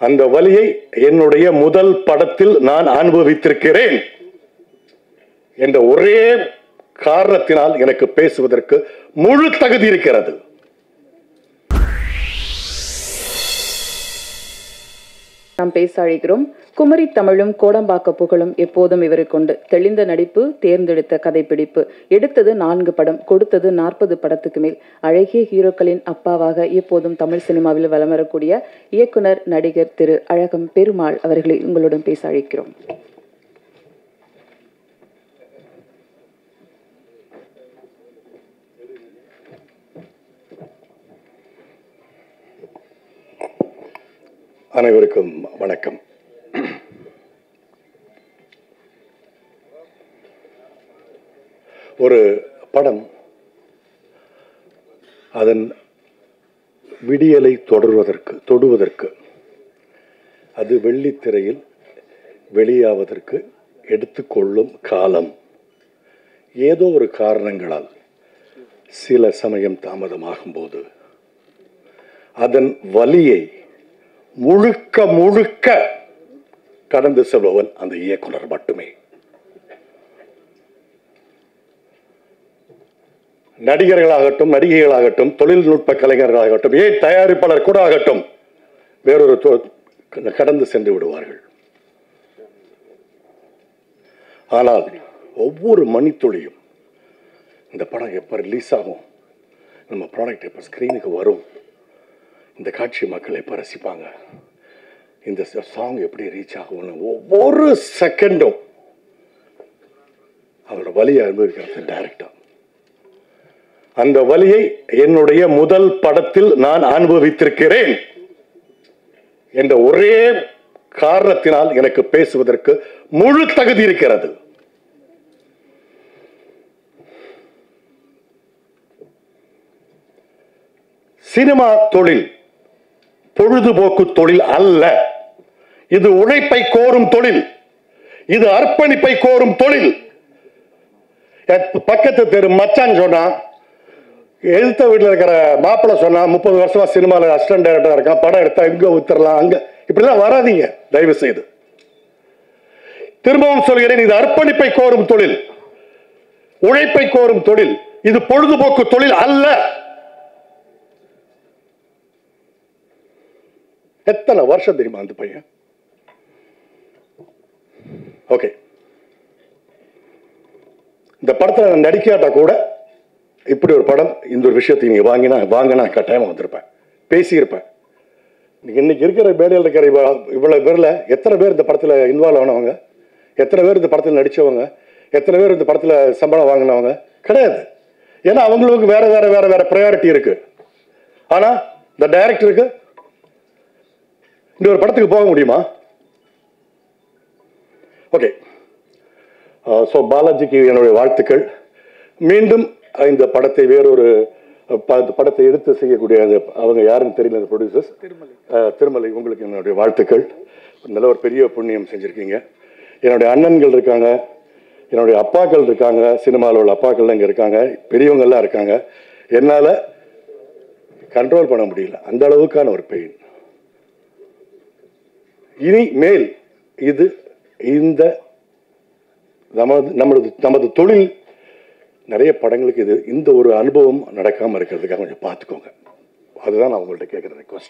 அந்த வலியை என்னுடைய முதல் படத்தில் நான் அனுபவித்திருக்கிறேன் என்ற ஒரே காரணத்தினால் எனக்கு பேசுவதற்கு முழு தகுதி இருக்கிறது. நாம் பேச அழைக்கிறோம். குமரி தமிழும் கோடம்பாக்க புகழும் எப்போதும் இவரை கொண்டு தெளிந்த நடிப்பு, தேர்ந்தெடுத்த கதைப்பிடிப்பு, எடுத்தது 4 படம், கொடுத்தது 40 படத்துக்கு மேல், அழகிய ஹீரோக்களின் அப்பாவாக எப்போதும் தமிழ் சினிமாவில் வலம் வரக்கூடிய இயக்குனர் நடிகர் திரு அழகம் பெருமாள் அவர்களை உங்களுடன் பேச அழைக்கிறோம். அனைவருக்கும் வணக்கம். ஒரு படம் அதன் விடியலை தொடுவதற்கு அது வெள்ளித்திரையில் வெளியாவதற்கு எடுத்துக்கொள்ளும் காலம் ஏதோ ஒரு காரணங்களால் சில சமயம் தாமதமாகும் போது அதன் வலியை முழுக்க கடந்து செல்பவன் அந்த இயக்குனர் மட்டுமே. நடிகர்களாகட்டும், நடிகைகளாகட்டும், தொழில்நுட்ப கலைஞர்களாகட்டும், ஏன் தயாரிப்பாளர் கூட ஆகட்டும், வேறொரு கடந்து சென்று விடுவார்கள். ஆனால் ஒவ்வொரு மணித்துளியும் இந்த படம் எப்ப ரிலீஸ் ஆகும், நம்ம ப்ராடக்ட் எப்ப ஸ்கிரீனுக்கு வரும், இந்த காட்சி மக்கள் எப்ப ரசிப்பாங்க, இந்த சாங் எப்படி ரீச் ஆகும்னு ஒவ்வொரு செகண்டும் அவரோட வலியை அனுபவிக்கிறது டைரக்டர். அந்த வலியை என்னுடைய முதல் படத்தில் நான் அனுபவித்திருக்கிறேன் என்ற ஒரே காரணத்தினால் எனக்கு பேசுவதற்கு முழு தகுதி இருக்கிறது. சினிமா தொழில் பொழுதுபோக்கு தொழில் அல்ல. இது உழைப்பை கோரும் தொழில். இது அர்ப்பணிப்பை கோரும் தொழில். பக்கத்து தெரு மச்சான் சொன்னா, எழுத்த வீட்டில் இருக்கிற மாப்பிள்ள சொன்னா, 30 வருஷமா சினிமாவில் அசிஸ்டன்ட் டைரக்டர் இருக்கான், படம் எடுத்தா இங்க வித்துறலாம், அங்க இப்படிலாம் வராதீங்க தயவு செய்து. திரும்பவும் சொல்கிறேன், இது அர்ப்பணிப்பை கோரும் தொழில், உழைப்பை கோரும் தொழில். இது பொழுதுபோக்கு தொழில் அல்ல. எத்தனை வருஷம் தெரியுமா அந்த பையன்? ஓகே, இந்த படத்துல நான் நடிக்காட்டா கூட இப்படி ஒரு படம், இந்த ஒரு விஷயத்தை நீங்க வாங்கினா கட்டாயமா வந்திருப்பேன், பேசியிருப்பேன். இன்னைக்கு இருக்கிற மேடையில் இருக்கிற இவ்வளவு பேர்ல எத்தனை பேர் இந்த படத்துல இன்வால்வ் ஆனவங்க, எத்தனை பேர் இந்த படத்தில் நடிச்சவங்க, எத்தனை பேர் இந்த படத்துல சம்பளம் வாங்கினவங்க? கிடையாது. ஏன்னா அவங்களுக்கு வேற வேற வேற வேற ப்ரையாரிட்டி இருக்கு. ஆனா இந்த டைரக்டருக்கு இந்த ஒரு படத்துக்கு போக முடியுமா? ஓகே, ஸோ பாலாஜிக்கு என்னுடைய வாழ்த்துக்கள். மீண்டும் இந்த படத்தை வேறொரு படத்தை எடுத்து செய்யக்கூடிய அவங்க யாருன்னு தெரியல, அந்த ப்ரொடியூசர்ஸ் திருமலை, உங்களுக்கு என்னுடைய வாழ்த்துக்கள். நல்ல ஒரு பெரிய புண்ணியம் செஞ்சுருக்கீங்க. என்னுடைய அண்ணன்கள் இருக்காங்க, என்னுடைய அப்பாக்கள் இருக்காங்க, சினிமாவில் உள்ள அப்பாக்கள்லாம் இங்கே இருக்காங்க, பெரியவங்கள்லாம் இருக்காங்க. என்னால் கண்ட்ரோல் பண்ண முடியல, அந்த அளவுக்கான ஒரு பெயின். இனி மேல் இது இந்த நமது தொழில் நிறைய படங்களுக்கு இந்த ஒரு அனுபவம் நடக்காமல் இருக்கிறதுக்காக கொஞ்சம் பார்த்துக்கோங்க. அதுதான் நான் உங்கள்கிட்ட கேட்குற ரெக்வஸ்ட்.